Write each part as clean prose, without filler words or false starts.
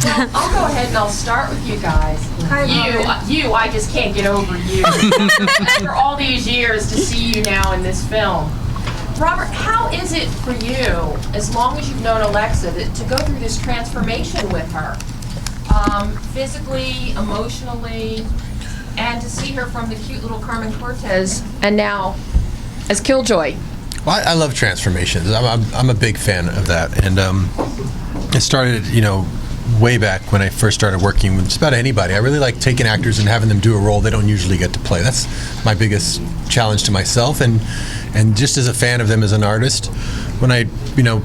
Well, I'll go ahead and I'll start with you guys. I just can't get over you. After all these years to see you now in this film. Robert, how is it for you, as long as you've known Alexa, to go through this transformation with her? Physically, emotionally, and to see her from the cute little Carmen Cortez and now as Killjoy. Well, I love transformations. I'm a big fan of that. And it started, way back when I first started working with just about anybody. I really like taking actors and having them do a role they don't usually get to play. That's my biggest challenge to myself, and just as a fan of them as an artist. When I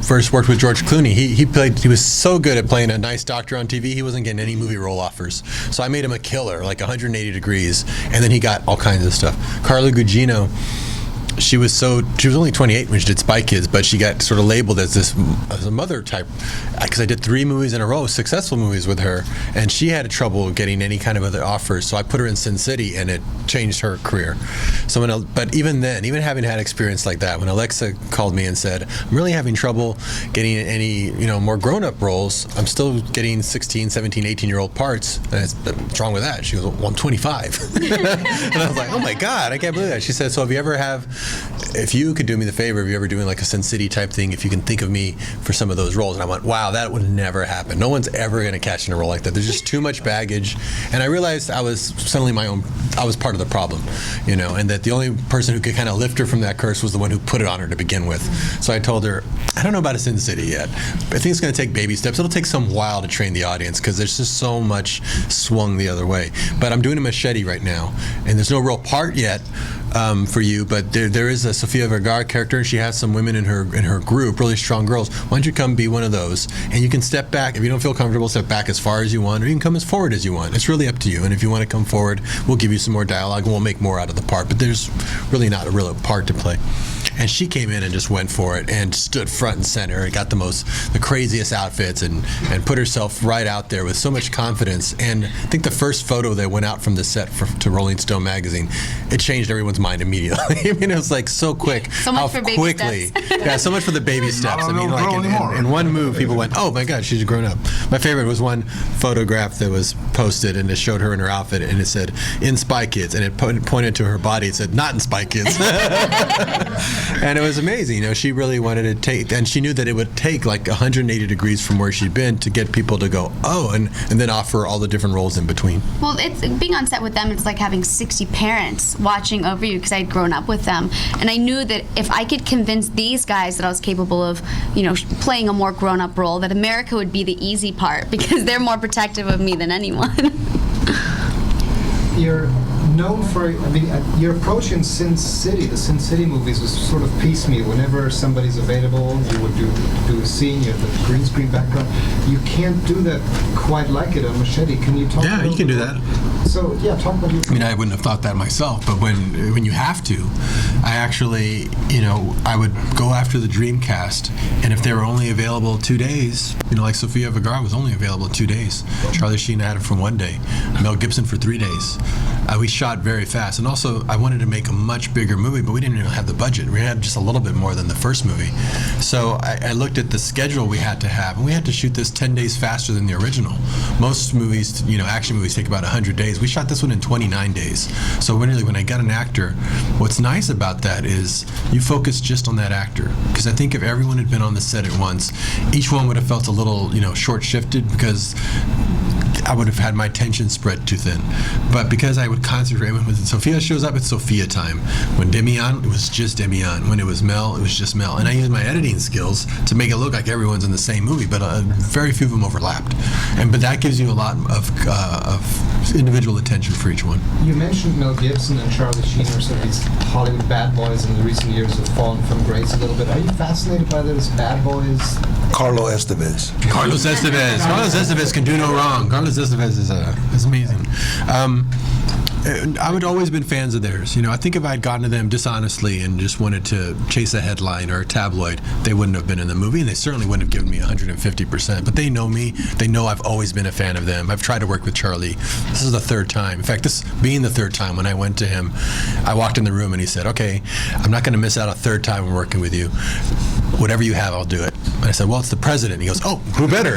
first worked with George Clooney, he was so good at playing a nice doctor on TV, he wasn't getting any movie role offers. So I made him a killer, like 180 degrees, and then he got all kinds of stuff. Carla Gugino, she was only 28 when she did Spy Kids, but she got sort of labeled as a mother type, because I did 3 movies in a row, successful movies with her, and she had trouble getting any kind of other offers. So I put her in Sin City, and it changed her career. So but even then, even having had experience like that, when Alexa called me and said, "I'm really having trouble getting any more grown-up roles. I'm still getting 16, 17, 18-year-old parts." And I said, "What's wrong with that?" She goes, "Well, I'm 25." And I was like, "Oh my God, I can't believe that." She said, "So if you could do me the favor, if you're ever doing like a Sin City type thing, if you can think of me for some of those roles." And I went, wow, that would never happen. No one's ever going to catch in a role like that. There's just too much baggage. And I realized I was part of the problem, and that the only person who could kind of lift her from that curse was the one who put it on her to begin with. So I told her, I don't know about a Sin City yet. I think it's going to take baby steps. It'll take some while to train the audience because there's just so much swung the other way. But I'm doing a Machete right now, and there's no real part yet for you, but there is a Sofia Vergara character, and she has some women in her group, really strong girls. Why don't you come be one of those? And you can step back. If you don't feel comfortable, step back as far as you want, or you can come as forward as you want. It's really up to you. And if you want to come forward, we'll give you some more dialogue, and we'll make more out of the part. But there's really not a real part to play. And she came in and just went for it and stood front and center and got the craziest outfits and put herself right out there with so much confidence. And I think the first photo that went out from the set to Rolling Stone magazine, it changed everyone's mind immediately. I mean, it was like so quick. So much for baby steps. Yeah, so much for the baby steps. I mean, like in one move, people went, "Oh my God, she's grown up." My favorite was one photograph that was posted, and it showed her in her outfit, and it said, "In Spy Kids," and it pointed to her body. It said, "Not in Spy Kids." And it was amazing. She really wanted to take, and she knew that it would take like 180 degrees from where she'd been to get people to go, "Oh," and then offer all the different roles in between. Well, it's being on set with them. It's like having 60 parents watching over you, because I'd grown up with them, and I knew that if I could convince these guys that I was capable of, playing a more grown-up role, that America would be the easy part, because they're more protective of me than anyone. You're known for, your approach in Sin City, the Sin City movies, was sort of piecemeal. Whenever somebody's available, you would do a scene, you have the green screen background. You can't do that quite like it on Machete. Can you talk about Yeah, you can do that. So, yeah, talk about your... I wouldn't have thought that myself, but when you have to, I actually, I would go after the dream cast, and if they were only available 2 days, like Sofia Vergara was only available 2 days. Charlie Sheen had it for 1 day. Mel Gibson for 3 days. We shot very fast, and also I wanted to make a much bigger movie, but we didn't even have the budget. We had just a little bit more than the first movie. So I looked at the schedule we had to have, and we had to shoot this 10 days faster than the original. Most movies, action movies take about 100 days. We shot this one in 29 days. So when I got an actor, what's nice about that is you focus just on that actor. Because I think if everyone had been on the set at once, each one would have felt a little, short-shifted, because I would have had my attention spread too thin. But because I would concentrate, when Sophia shows up, it's Sophia time. When Demian, it was just Demian. When it was Mel, it was just Mel. And I used my editing skills to make it look like everyone's in the same movie, but very few of them overlapped. But that gives you a lot of individual attention for each one. You mentioned Mel Gibson and Charlie Sheen are sort of these Hollywood bad boys in the recent years have fallen from grace a little bit. Are you fascinated by those bad boys? Carlos Estevez. Carlos Estevez can do no wrong. Carlos Estevez is amazing. I would always been fans of theirs. I think if I'd gotten to them dishonestly and just wanted to chase a headline or a tabloid, they wouldn't have been in the movie, and they certainly wouldn't have given me 150%. But they know me. They know I've always been a fan of them. I've tried to work with Charlie. This is the third time. In fact, this being the third time, when I went to him, I walked in the room and he said, "Okay, I'm not going to miss out a third time working with you. whatever you have, I'll do it. And I said, well, it's the president. He goes, oh, who better?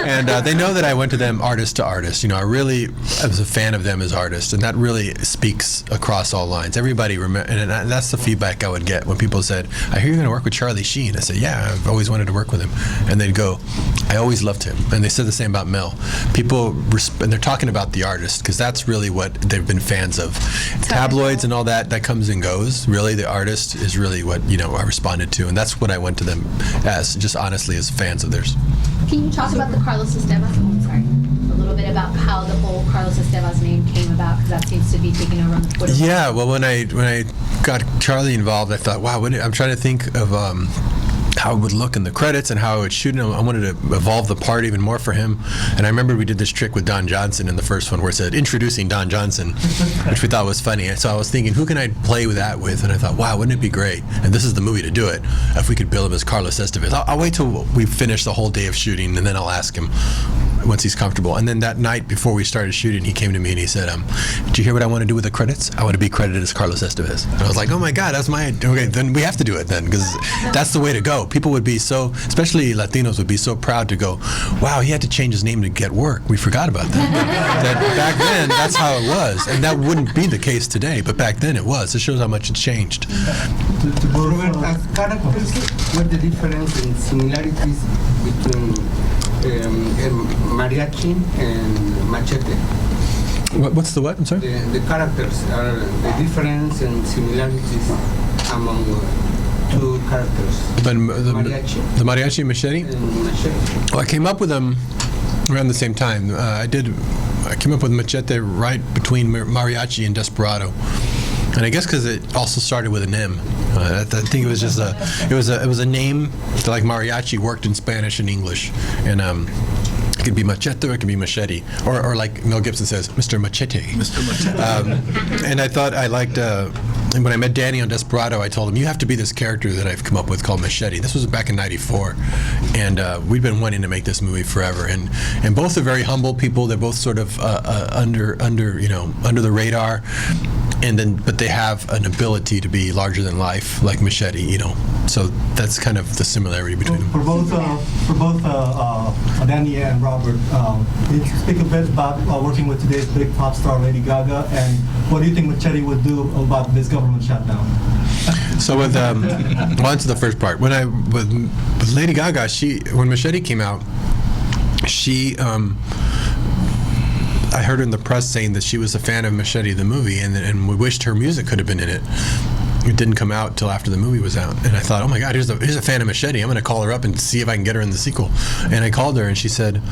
And they know that I went to them artist to artist. I was a fan of them as artists, and that really speaks across all lines. Everybody and that's the feedback I would get when people said, I hear you're going to work with Charlie Sheen. I said, yeah, I've always wanted to work with him. And they'd go, I always loved him. And they said the same about Mel. People, and they're talking about the artist, because that's really what they've been fans of. Tabloids and all that comes and goes. Really, the artist is really what, I responded to. And that's what I went to them as, just honestly as fans of theirs. Can you talk about the Carlos Estevas? A little bit about how the whole Carlos Estevas name came about, because that seems to be taking over on the Twitter. Yeah, well, when I got Charlie involved, I thought, wow, I'm trying to think of how it would look in the credits and how it would shoot. I wanted to evolve the part even more for him. And I remember we did this trick with Don Johnson in the first one where it said, introducing Don Johnson, which we thought was funny. So I was thinking, who can I play with that with? And I thought, wow, wouldn't it be great? And this is the movie to do it, if we could bill him as Carlos Estevez. I'll wait till we finish the whole day of shooting, and then I'll ask him once he's comfortable. And then that night before we started shooting, he came to me and he said, did you hear what I want to do with the credits? I want to be credited as Carlos Estevez. And I was like, oh my God, that's okay, then we have to do it then, because that's the way to go. People would be so, especially Latinos, would be so proud to go, wow, he had to change his name to get work. We forgot about that. That back then, that's how it was. And that wouldn't be the case today, but back then it was. It shows how much it's changed. Robert, as characters, what the difference and similarities between Mariachi and Machete? What's the what? I'm sorry? The characters are the difference and similarities among two characters. The Mariachi and Machete? and Machete. Well, I came up with them around the same time. I came up with Machete right between Mariachi and Desperado. And I guess because it also started with an M. I think it was just it was a name like Mariachi worked in Spanish and English, and it could be Machete or it could be Machete, or like Mel Gibson says, Mr. Machete. Mr. Machete. And I thought I liked. And when I met Danny on Desperado, I told him, you have to be this character that I've come up with called Machete. This was back in '94, and we'd been wanting to make this movie forever. And both are very humble people. They're both sort of under the radar. But they have an ability to be larger than life, like Machete, So that's kind of the similarity between them. For both Danny and Robert, can you speak a bit about working with today's big pop star Lady Gaga, and what do you think Machete would do about this government shutdown? So with on to the first part. With Lady Gaga, when Machete came out, I heard her in the press saying that she was a fan of Machete the movie, and we wished her music could have been in it. It didn't come out till after the movie was out, and I thought, oh my God, here's a fan of Machete. I'm going to call her up and see if I can get her in the sequel. And I called her, and she said,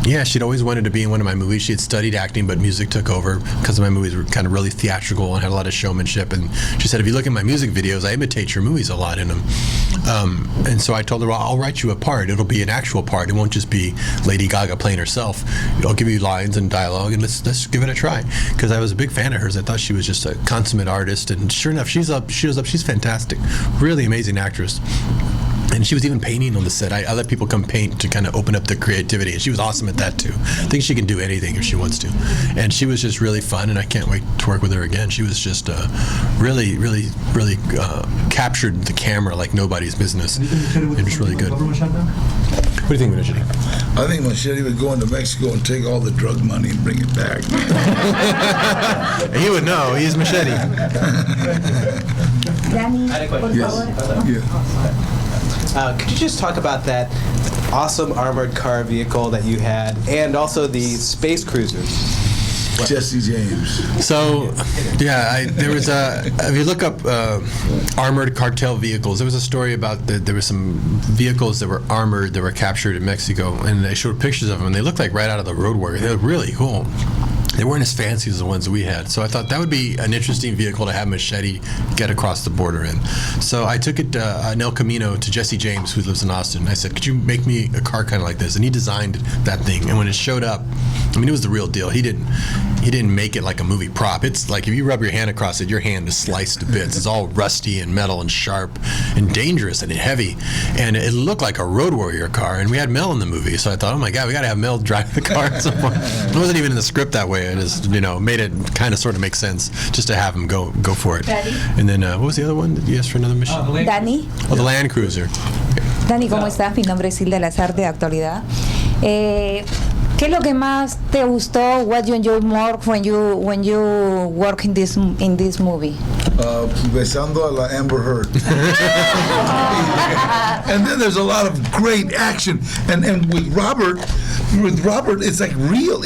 yeah, she'd always wanted to be in one of my movies. She had studied acting, but music took over because my movies were kind of really theatrical and had a lot of showmanship. And she said, if you look at my music videos, I imitate your movies a lot in them. And so I told her, well, I'll write you a part. It'll be an actual part. It won't just be Lady Gaga playing herself. I'll give you lines and dialogue, and let's give it a try. Because I was a big fan of hers. I thought she was just a consummate artist. And sure enough, she's up. She's fantastic. Really amazing actress. And she was even painting on the set. I let people come paint to kind of open up the creativity, and she was awesome at that too. I think she can do anything if she wants to. And she was just really fun, and I can't wait to work with her again. She was just really captured the camera like nobody's business. It was really good. What do you think, Machete? I think Machete would go into Mexico and take all the drug money and bring it back. He would know. He's Machete. Danny, could you just talk about that awesome armored car vehicle that you had, and also the space cruisers? Jesse James. So, yeah, there was if you look up armored cartel vehicles, there was a story about there were some vehicles that were armored that were captured in Mexico, and they showed pictures of them, and they looked like right out of the Road Warrior. They were really cool. They weren't as fancy as the ones that we had. So I thought that would be an interesting vehicle to have Machete get across the border in. So I took it in El Camino to Jesse James, who lives in Austin. I said, could you make me a car kind of like this? And he designed that thing. And when it showed up, I mean, it was the real deal. He didn't make it like a movie prop. It's like if you rub your hand across it, your hand is sliced to bits. It's all rusty and metal and sharp and dangerous and heavy. And it looked like a Road Warrior car. And we had Mel in the movie. So I thought, oh my God, we got to have Mel drive the car at some point. It wasn't even in the script that way. Montoya. It is, made it kind of sort of make sense just to have him go for it. Daddy? And then what was the other one? Did you ask for another mission? Dani. Oh, the Land Cruiser. Dani, ¿cómo estás? Mi nombre es Hilda Lazar de Actualidad. ¿Qué es lo que más te gustó? What you enjoy more when you work in this movie? Besando a la Amber Heard. And then there's a lot of great action. And with Robert, it's like real.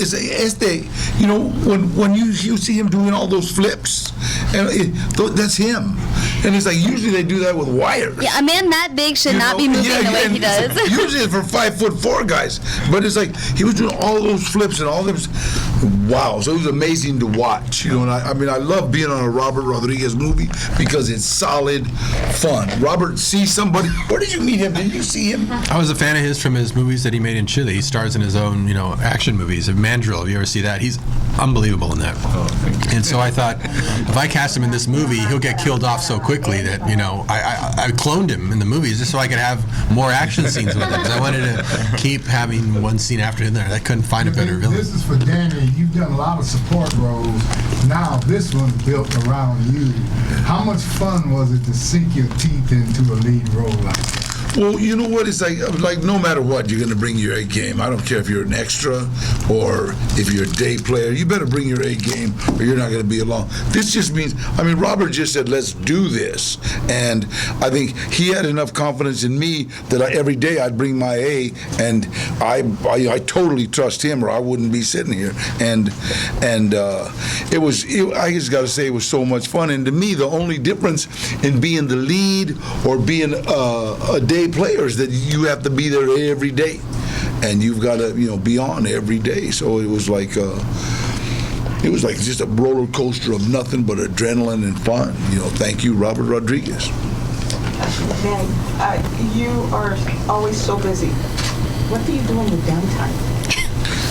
When you see him doing all those flips, and that's him. And it's like usually they do that with wires. Yeah, a man that big should not be moving the way he does. Usually it's for 5'4" guys, but it's like he was doing all those flips and all them. Wow! So it was amazing to watch. And I love being on a Robert Rodriguez movie because it's solid fun. Robert sees somebody. Where did you meet him? Did you see him? I was a fan of his from his movies that he made in Chile. He stars in his own, action movies. Mandrill, if you ever see that, he's unbelievable in that. And so I thought, if I cast him in this movie, he'll get killed off so quickly that, I cloned him in the movies just so I could have more action scenes with him. Because I wanted to keep having one scene after another. I couldn't find a better villain. This is for Danny. You've done a lot of support roles. Now this one's built around you. How much fun was it to sink your teeth into a lead role like that? Well, you know what? It's like no matter what, you're going to bring your A game. I don't care if you're an extra or if you're a day player. You better bring your A game or you're not going to be along. This just means, Robert just said, let's do this. And I think he had enough confidence in me that every day I'd bring my A, and I totally trust him or I wouldn't be sitting here. And I just got to say it was so much fun. And to me, the only difference in being the lead or being a day player is that you have to be there every day, and you've got to be on every day. So it was like just a roller coaster of nothing but adrenaline and fun. Thank you, Robert Rodriguez. Man, you are always so busy. What do you do in your downtime?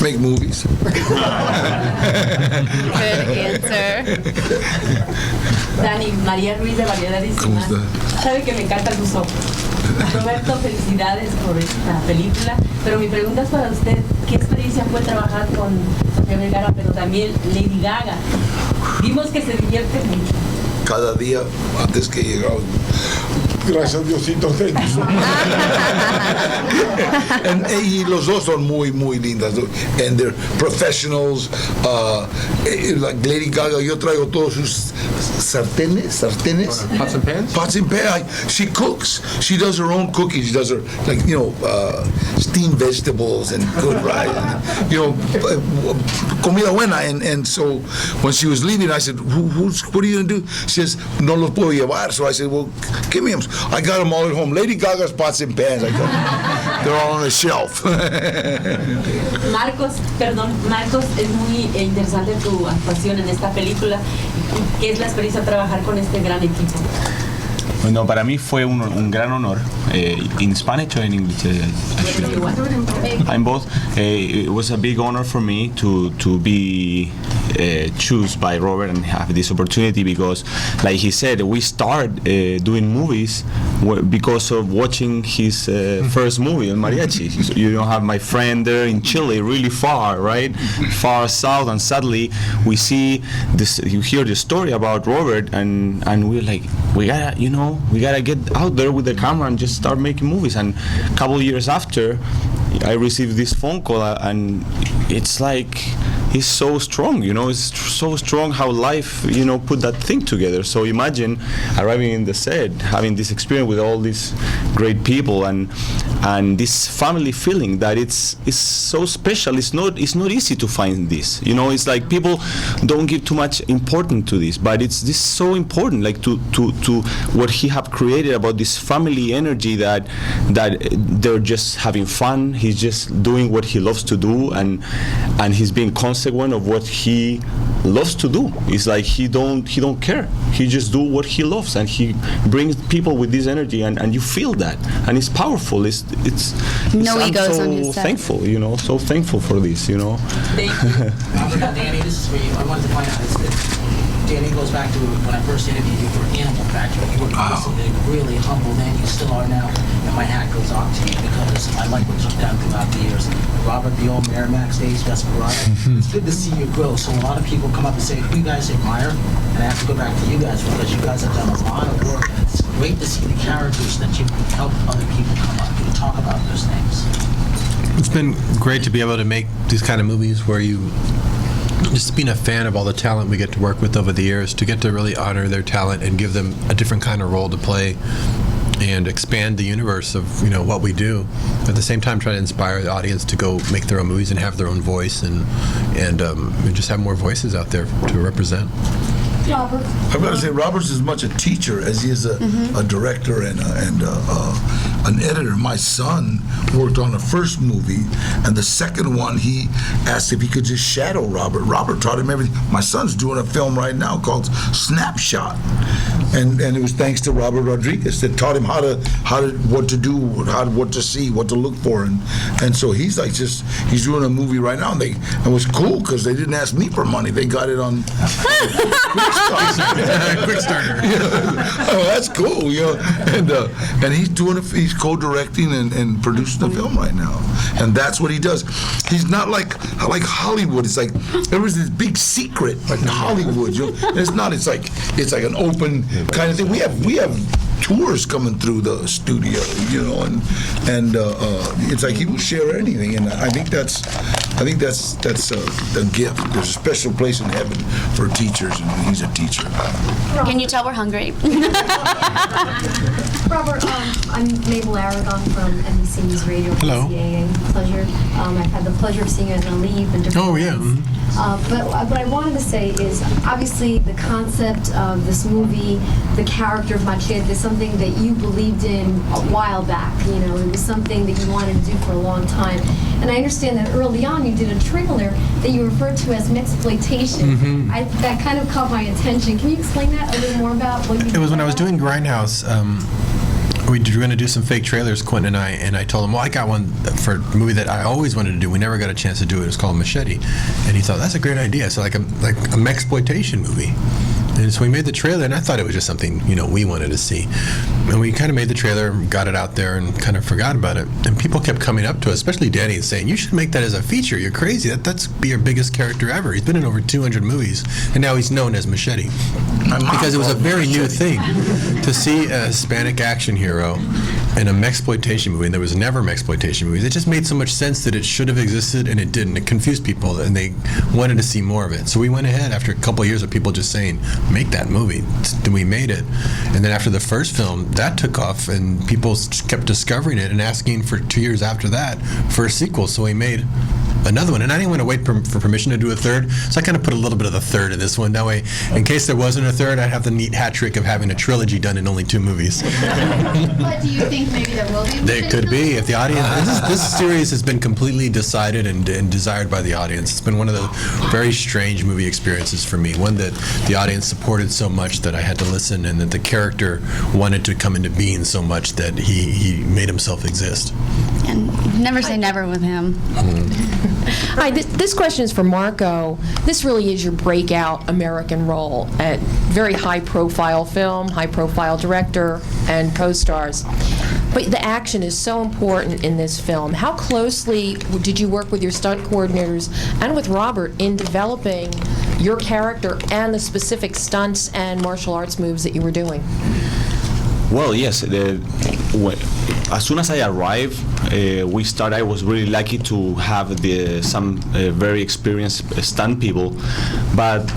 Make movies. Good answer. Dani, María Ruiz de Variedadísimas. Sabe que me encantan tus ojos. Roberto, felicidades por esta película. Pero mi pregunta es para usted, ¿qué experiencia fue trabajar con Sofía Vergara, pero también Lady Gaga? Vimos que se divierte mucho. Cada día antes que llegaba. Gracias, Diosito. Y los dos son muy, muy lindas. And they're professionals. Like Lady Gaga, yo traigo todos sus sartenes. Pots and pans? Pots and pans. She cooks. She does her own cooking. She does her, steamed vegetables and good rice. Comida buena. And so when she was leaving, I said, what are you going to do? She says, no los puedo llevar. So I said, well, give me them. I got them all at home. Lady Gaga's pots and pans. They're all on the shelf. Marcos, es muy interesante tu actuación en esta película. ¿Qué es la experiencia de trabajar con este gran equipo? Bueno, para mí fue un gran honor. In Spanish or in English? I'm both. It was a big honor for me to be chosen by Robert and have this opportunity because, like he said, we started doing movies because of watching his first movie on mariachi. So you have my friend there in Chile, really far, right? Far south, and suddenly we see this, you hear the story about Robert, and we're like, we gotta get out there with the camera and just start making movies. And a couple of years after, I received this phone call, and it's like, he's so strong, it's so strong how life, put that thing together. So imagine arriving in the set, having this experience with all these great people, and this family feeling that it's so special. It's not easy to find this. It's like people don't give too much importance to this, but it's this so important, like to what he have created about this family energy that they're just having fun. He's just doing what he loves to do, and he's being consequent of what he loves to do. It's like he don't care. He just do what he loves, and he brings people with this energy, and you feel that, and it's powerful. It's no I'm egos so on his set. thankful, so thankful for this, Thank you. Danny, this is for you. I wanted to find out. Danny goes back to when I first interviewed you for Animal Factory. You were a really humble man. You still are now. And my hat goes off to you because I like what you've done throughout the years. Robert the old Merrimack stage, Desperado. It's good to see you grow. So a lot of people come up and say, who you guys admire? And I have to go back to you guys because you guys have done a lot of work. And it's great to see the characters that you help other people come up and talk about those things. It's been great to be able to make these kind of movies where you, just being a fan of all the talent we get to work with over the years, to get to really honor their talent and give them a different kind of role to play and expand the universe of what we do. At the same time, try to inspire the audience to go make their own movies and have their own voice and just have more voices out there to represent. Robert. I've got to say, Robert's as much a teacher as he is a director and an editor. My son worked on the first movie, and the second one, he asked if he could just shadow Robert. Robert taught him everything. My son's doing a film right now called Snapshot, and it was thanks to Robert Rodriguez that taught him what to do, what to see, what to look for, and so he's doing a movie right now, and it was cool because they didn't ask me for money. They got it on Quick starter. Oh, that's cool, and he's co-directing and producing the film right now, and that's what he does. He's not like Hollywood. It's like there was this big secret in Hollywood. It's not. It's like an open kind of thing. We have tours coming through the studio, and it's like he will share anything, and I think that's a gift. There's a special place in heaven for teachers, and he's a teacher. Can you tell we're hungry? Robert, I'm Mabel Aragon from NBC News Radio, KCAA. Pleasure. I've had the pleasure of seeing you as a lead in different ways. But what I wanted to say is, obviously, the concept of this movie, the character of Machete, is something that you believed in a while back. It was something that you wanted to do for a long time. And I understand that early on you did a trailer that you referred to as mexploitation. Mm-hmm. That kind of caught my attention. Can you explain that a little more about what you did? It was when I was doing Grindhouse. We were going to do some fake trailers, Quentin and I told him, well, I got one for a movie that I always wanted to do. We never got a chance to do it. It was called Machete. And he thought, that's a great idea. So like a mexploitation movie. And so we made the trailer, and I thought it was just something, we wanted to see. And we kind of made the trailer, got it out there, and kind of forgot about it. And people kept coming up to us, especially Danny, and saying, you should make that as a feature. You're crazy. That's be your biggest character ever. He's been in over 200 movies, and now he's known as Machete. Because it was a very new thing to see a Hispanic action hero in a mexploitation movie, and there was never mexploitation movies. It just made so much sense that it should have existed, and it didn't. It confused people, and they wanted to see more of it. So we went ahead after a couple of years of people just saying, make that movie. We made it. And then after the first film, that took off, and people kept discovering it and asking for 2 years after that for a sequel. So we made another one, and I didn't want to wait for permission to do a third, so I kind of put a little bit of the third in this one. That way, in case there wasn't a third, I'd have the neat hat trick of having a trilogy done in only 2 movies. But do you think maybe there will be? There could be, if the audience. This series has been completely decided and desired by the audience. It's been one of the very strange movie experiences for me. One that the audience supported so much that I had to listen, and that the character wanted to come into being so much that he made himself exist. And never say never with him. Hi, this question is for Marco. This really is your breakout American role at very high-profile film, high-profile director, and co-stars. But the action is so important in this film. How closely did you work with your stunt coordinators and with Robert in developing your character and the specific stunts and martial arts moves that you were doing? Well, yes. As soon as I arrived, I was really lucky to have some very experienced stunt people. But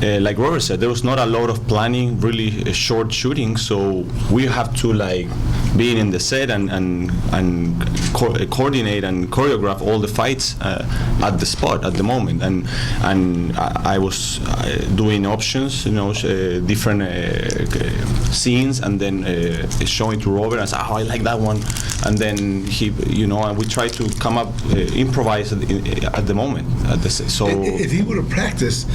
like Robert said, there was not a lot of planning, really short shooting. So we have to being in the set and coordinate and choreograph all the fights at the spot at the moment. And I was doing options, different scenes, and then showing to Robert. And I said, I like that one. And then he, and we try to come up, improvise at the moment. So if he would have practiced,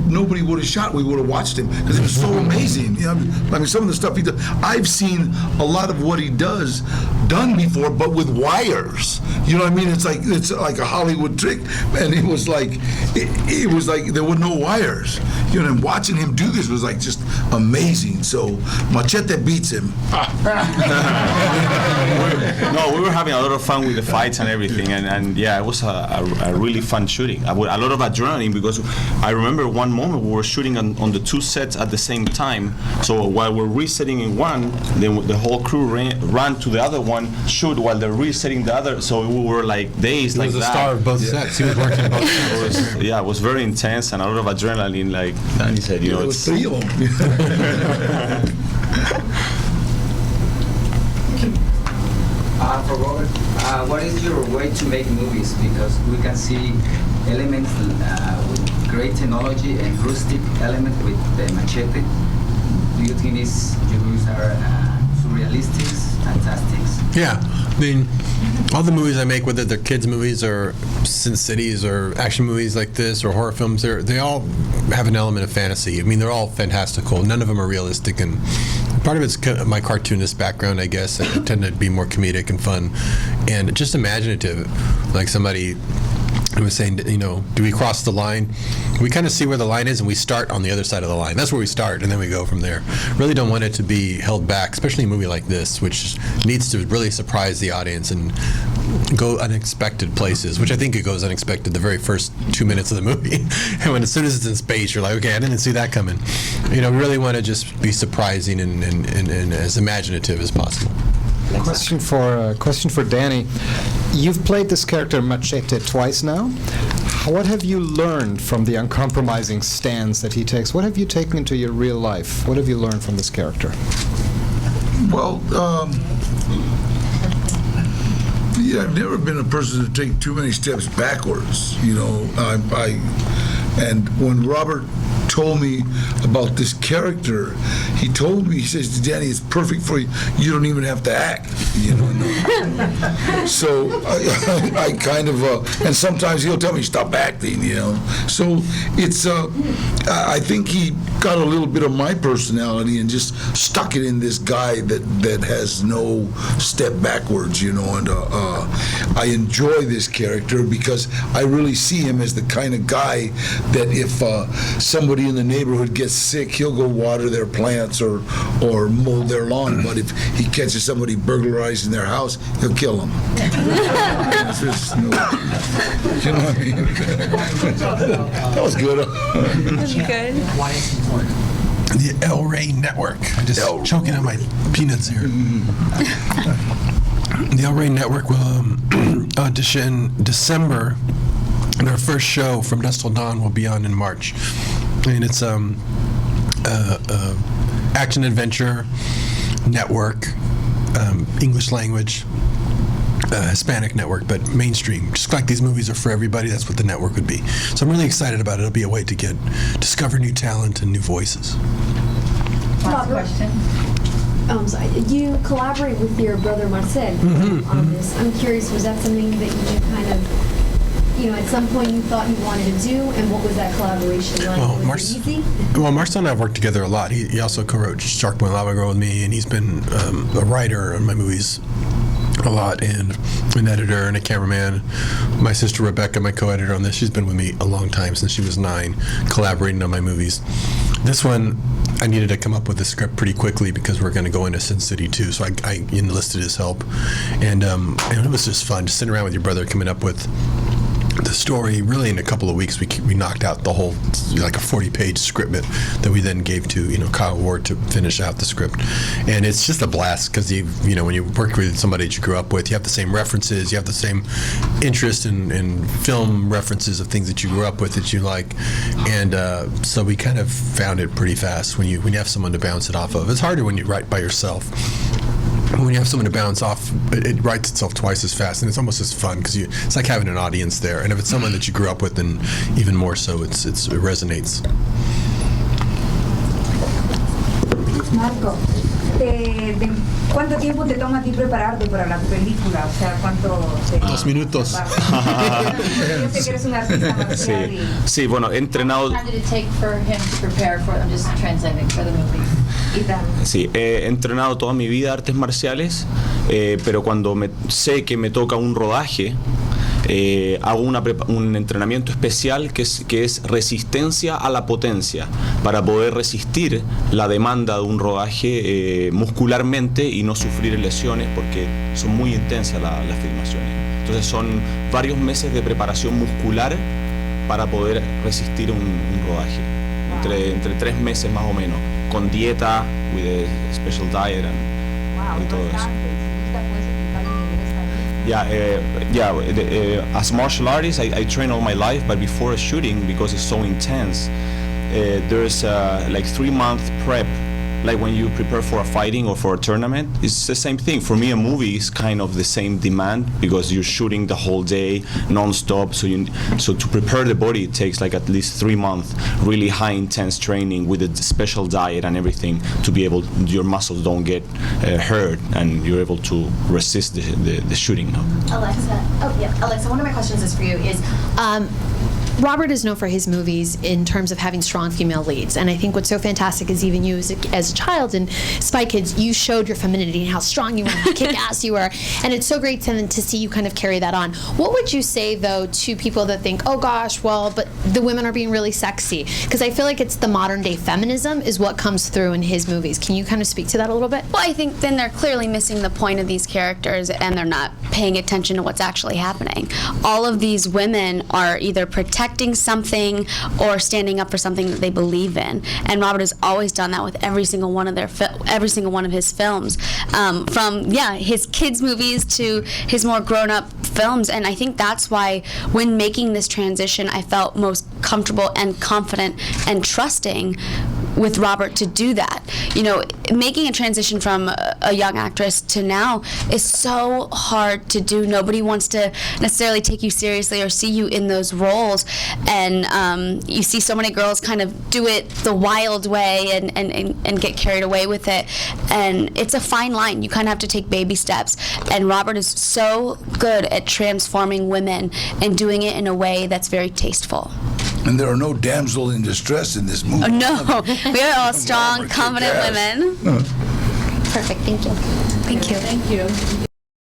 nobody would have shot. We would have watched him because it was so amazing. You know, I mean, some of the stuff he does. I've seen a lot of what he does done before, but with wires. You know what I mean? It's like a Hollywood trick, and it was like there were no wires. You know, and watching him do this was like just amazing. So Machete beats him. No, we were having a lot of fun with the fights and everything, and yeah, it was a really fun shooting. A lot of adrenaline, because I remember one moment we were shooting on the two sets at the same time. So while we're resetting in one, then the whole crew ran to the other one, shoot while they're resetting the other. So we were like days like that. He was a star of both sets. He was working both sets. It was very intense and a lot of adrenaline. Like Danny said, you know, it was three of them. For Robert, what is your way to make movies? Because we can see elements with great technology and rustic element with the Machete. Do you think your movies are surrealistic, fantastic? Yeah, I mean, all the movies I make, whether they're kids movies or Sin Cities or action movies like this or horror films, they all have an element of fantasy. I mean, they're all fantastical. None of them are realistic, and part of it's my cartoonist background, I guess. I tend to be more comedic and fun and just imaginative. Like somebody was saying, you know, do we cross the line? We kind of see where the line is, and we start on the other side of the line. That's where we start, and then we go from there. Really don't want it to be held back, especially a movie like this, which needs to really surprise the audience and go unexpected places, which I think it goes unexpected the very first 2 minutes of the movie. And as soon as it's in space, you're like, okay, I didn't see that coming. You know, we really want to just be surprising and as imaginative as possible. Question for Danny. You've played this character Machete twice now. What have you learned from the uncompromising stance that he takes? What have you taken into your real life? What have you learned from this character? Well, yeah, I've never been a person to take too many steps backwards. You know, and when Robert told me about this character, he told me, he says, Danny, it's perfect for you. You don't even have to act, you know. So I kind of, and sometimes he'll tell me, stop acting, you know. So it's, I think he got a little bit of my personality and just stuck it in this guy that has no step backwards, you know. And I enjoy this character because I really see him as the kind of guy that if somebody in the neighborhood gets sick, he'll go water their plants or mow their lawn. But if he catches somebody burglarizing their house, he'll kill them. You know what I mean? That was good. Good. Why is it important? The El Rey Network. I'm just choking on my peanuts here. The El Rey Network will audition December. And our first show, From Dusk Till Dawn, will be on in March. And it's action adventure network, English language, Hispanic network, but mainstream. Just like these movies are for everybody, that's what the network would be. So I'm really excited about it. It'll be a way to discover new talent and new voices. Last question. You collaborate with your brother Marcel on this. I'm curious, was that something that you kind of, you know, at some point you thought you wanted to do, and what was that collaboration like? Was it easy? Well, Marcel and I have worked together a lot. He also co-wrote Shark Boy and Lava Girl with me, and he's been a writer on my movies a lot, and an editor and a cameraman. My sister Rebecca, my co-editor on this, she's been with me a long time, since she was 9, collaborating on my movies. This one, I needed to come up with a script pretty quickly because we're going to go into Sin City 2, so I enlisted his help. And it was just fun, just sitting around with your brother, coming up with the story. Really, in a couple of weeks, we knocked out the whole, like a 40-page script that we then gave to Kyle Ward to finish out the script. And it's just a blast because when you work with somebody that you grew up with, you have the same references, you have the same interest in film references of things that you grew up with that you like, and so we kind of found it pretty fast when you have someone to bounce it off of. It's harder when you write by yourself. When you have someone to bounce off, it writes itself twice as fast, and it's almost as fun because it's like having an audience there. And if it's someone that you grew up with, then even more so, it resonates. Marco, ¿cuánto tiempo te toma a ti prepararte para la película? O sea, ¿cuánto te... 2 minutos. Yo sé que eres un artista marcial y... Sí, bueno, he entrenado... How did it take for him to prepare for? I'm just translating for the movie. Sí, he entrenado toda mi vida artes marciales, pero cuando sé que me toca un rodaje, hago un entrenamiento especial que es resistencia a la potencia, para poder resistir la demanda de un rodaje muscularmente y no sufrir lesiones, porque son muy intensas las filmaciones. Entonces son varios meses de preparación muscular para poder resistir un rodaje, entre 3 meses más o menos, con dieta, with a special diet y todo eso. As martial artist, I train all my life, but before a shooting, because it's so intense, there's like 3-month prep. Like when you prepare for a fighting or for a tournament, it's the same thing. For me, a movie is kind of the same demand, because you're shooting the whole day, non-stop. So to prepare the body, it takes like at least 3 months, really high intense training with a special diet and everything, to be able, your muscles don't get hurt, and you're able to resist the shooting. Alexa, one of my questions is for you is, Robert is known for his movies in terms of having strong female leads, and I think what's so fantastic is even you as a child in Spy Kids, you showed your femininity and how strong you were, how kick-ass you were, and it's so great to see you kind of carry that on. What would you say, though, to people that think, oh gosh, well, but the women are being really sexy? Because I feel like it's the modern-day feminism is what comes through in his movies. Can you kind of speak to that a little bit? Well, I think then they're clearly missing the point of these characters, and they're not paying attention to what's actually happening. All of these women are either protecting something or standing up for something that they believe in, and Robert has always done that with every single one of his films, from his kids movies to his more grown-up films. And I think that's why when making this transition, I felt most comfortable and confident and trusting with Robert to do that. You know, making a transition from a young actress to now is so hard to do. Nobody wants to necessarily take you seriously or see you in those roles, and you see so many girls kind of do it the wild way and get carried away with it, and it's a fine line. You kind of have to take baby steps, and Robert is so good at transforming women and doing it in a way that's very tasteful. And there are no damsel in distress in this movie. Oh, no, we are all strong, confident women. Perfect, thank you. Thank you. Thank you.